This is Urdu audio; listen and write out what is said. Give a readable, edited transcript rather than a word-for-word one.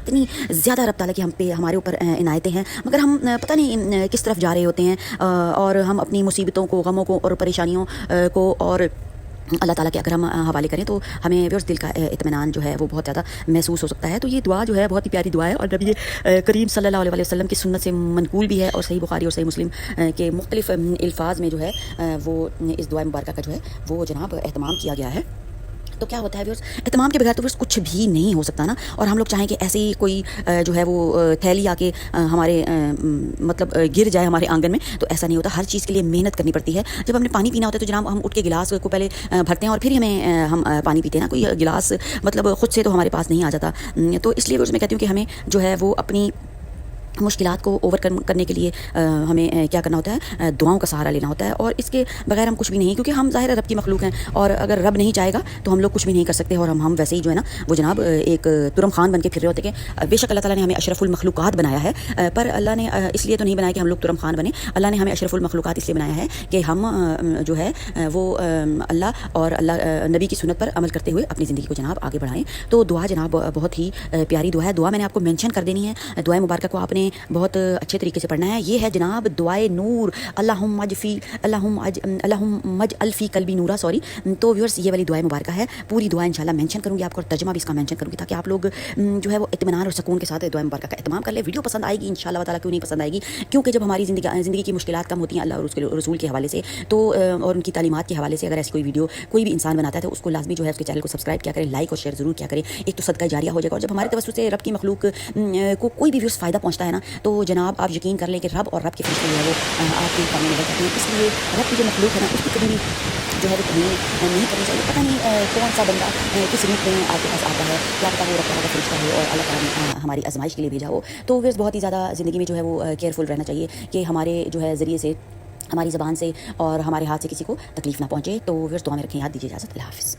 اتنی زیادہ رب تعالیٰ کی ہم پہ ہمارے اوپر عنایتیں ہیں، مگر ہم پتہ نہیں کس طرف جا رہے ہوتے ہیں، اور ہم اپنی مصیبتوں کو، غموں کو اور پریشانیوں کو اور اللہ تعالیٰ کے اگر ہم حوالے کریں تو ہمیں ویورس دل کا اطمینان جو ہے وہ بہت زیادہ محسوس ہو سکتا ہے۔ تو یہ دعا جو ہے بہت ہی پیاری دعا ہے، اور نبی کریم صلی اللہ علیہ وسلم کی سنت سے منقول بھی ہے، اور صحیح بخاری اور صحیح مسلم کے مختلف الفاظ میں جو ہے وہ اس دعا مبارکہ کا جو ہے وہ جناب اہتمام کیا گیا ہے۔ تو کیا ہوتا ہے ویورس، اہتمام کے بغیر تو ویورس کچھ بھی نہیں ہو سکتا نا، اور ہم لوگ چاہیں کہ ایسے ہی کوئی جو ہے وہ تھیلی آ کے ہمارے مطلب گر جائے ہمارے آنگن میں، تو ایسا نہیں ہوتا، ہر چیز کے لیے محنت کرنی پڑتی ہے۔ جب ہم نے پانی پینا ہوتا ہے تو جناب ہم اٹھ کے گلاس کو پہلے بھرتے ہیں اور پھر ہی ہم پانی پیتے ہیں نا، کوئی گلاس مطلب خود سے تو ہمارے پاس نہیں آ جاتا۔ تو اس لیے ویورس میں کہتی ہوں کہ ہمیں جو ہے وہ اپنی مشکلات کو اوور کرنے کے لیے ہمیں کیا کرنا ہوتا ہے، دعاؤں کا سہارا لینا ہوتا ہے، اور اس کے بغیر ہم کچھ بھی نہیں، کیونکہ ہم ظاہر رب کی مخلوق ہیں، اور اگر رب نہیں چاہے گا تو ہم لوگ کچھ بھی نہیں کر سکتے، اور ہم ویسے ہی جو ہے نا وہ جناب ایک ترم خان بن کے پھر رہے ہوتے کہ بے شک اللہ تعالیٰ نے ہمیں اشرف المخلوقات بنایا ہے، پر اللہ نے اس لیے تو نہیں بنایا کہ ہم لوگ ترم خان بنے، اللہ نے ہمیں اشرف المخلوقات اس لیے بنایا ہے کہ ہم جو ہے وہ اللہ اور اللہ نبی کی سنت پر عمل کرتے ہوئے اپنی زندگی کو جناب آگے بڑھائیں۔ تو دعا جناب بہت ہی پیاری دعا ہے، دعا میں نے آپ کو مینشن کر دینی ہے، دعائے مبارکہ کو آپ نے بہت اچھے طریقے سے پڑھنا ہے۔ یہ ہے جناب دعائے نور، اللہم اجعل فی قلبی نورا، سوری۔ تو ویورس یہ والی دعائے مبارکہ ہے، پوری دعا انشاءاللہ مینشن کروں گی آپ کو، اور ترجمہ بھی اس کا مینشن کروں گی، تاکہ آپ لوگ جو ہے وہ اطمینان اور سکون کے ساتھ دعائے مبارکہ کا اہتمام کر لیں۔ ویڈیو پسند آئے گی انشاءاللہ تعالیٰ، کیوں نہیں پسند آئے گی، کیونکہ جب ہماری زندگی کی مشکلات کم ہوتی ہیں اللہ اور اس کے رسول کے حوالے سے، تو اور ان کی تعلیمات کے حوالے سے اگر ایسی کوئی ویڈیو کوئی بھی انسان بناتا ہے تو اس کو لازمی جو ہے اس کے چینل کو سبسکرائب کیا کرے، لائک اور شیئر ضرور کیا کرے، ایک تو صدقہ جاریہ ہو جائے گا، اور جب ہمارے توسط سے رب کی مخلوق کو کوئی بھی ویورس فائدہ پہنچتا ہے نا، تو جناب آپ یقین کر لیں کہ رب اور رب کے فرشتے جو ہے وہ آپ کے کام میں مدد کرتے ہیں۔ اس لیے رب کی جو مخلوق ہے نا اس کی کبھی بھی جو ہے وہ کمی نہیں کرنی چاہیے۔ پتہ نہیں کون سا بندہ کس روپ میں آپ کے پاس آتا ہے، کیا پتہ وہ رب تعالیٰ کا فرشتہ ہو اور اللہ تعالیٰ نے ہماری آزمائش کے لیے بھیجا ہو۔ تو ویسے بہت ہی زیادہ زندگی میں جو ہے وہ کیئرفل رہنا چاہیے کہ ہمارے جو ہے ذریعے سے، ہماری زبان سے اور ہمارے ہاتھ سے کسی کو تکلیف نہ پہنچے۔ تو ویسے دعا میں رکھیں، یاد دیجیے، اجازت، اللہ حافظ۔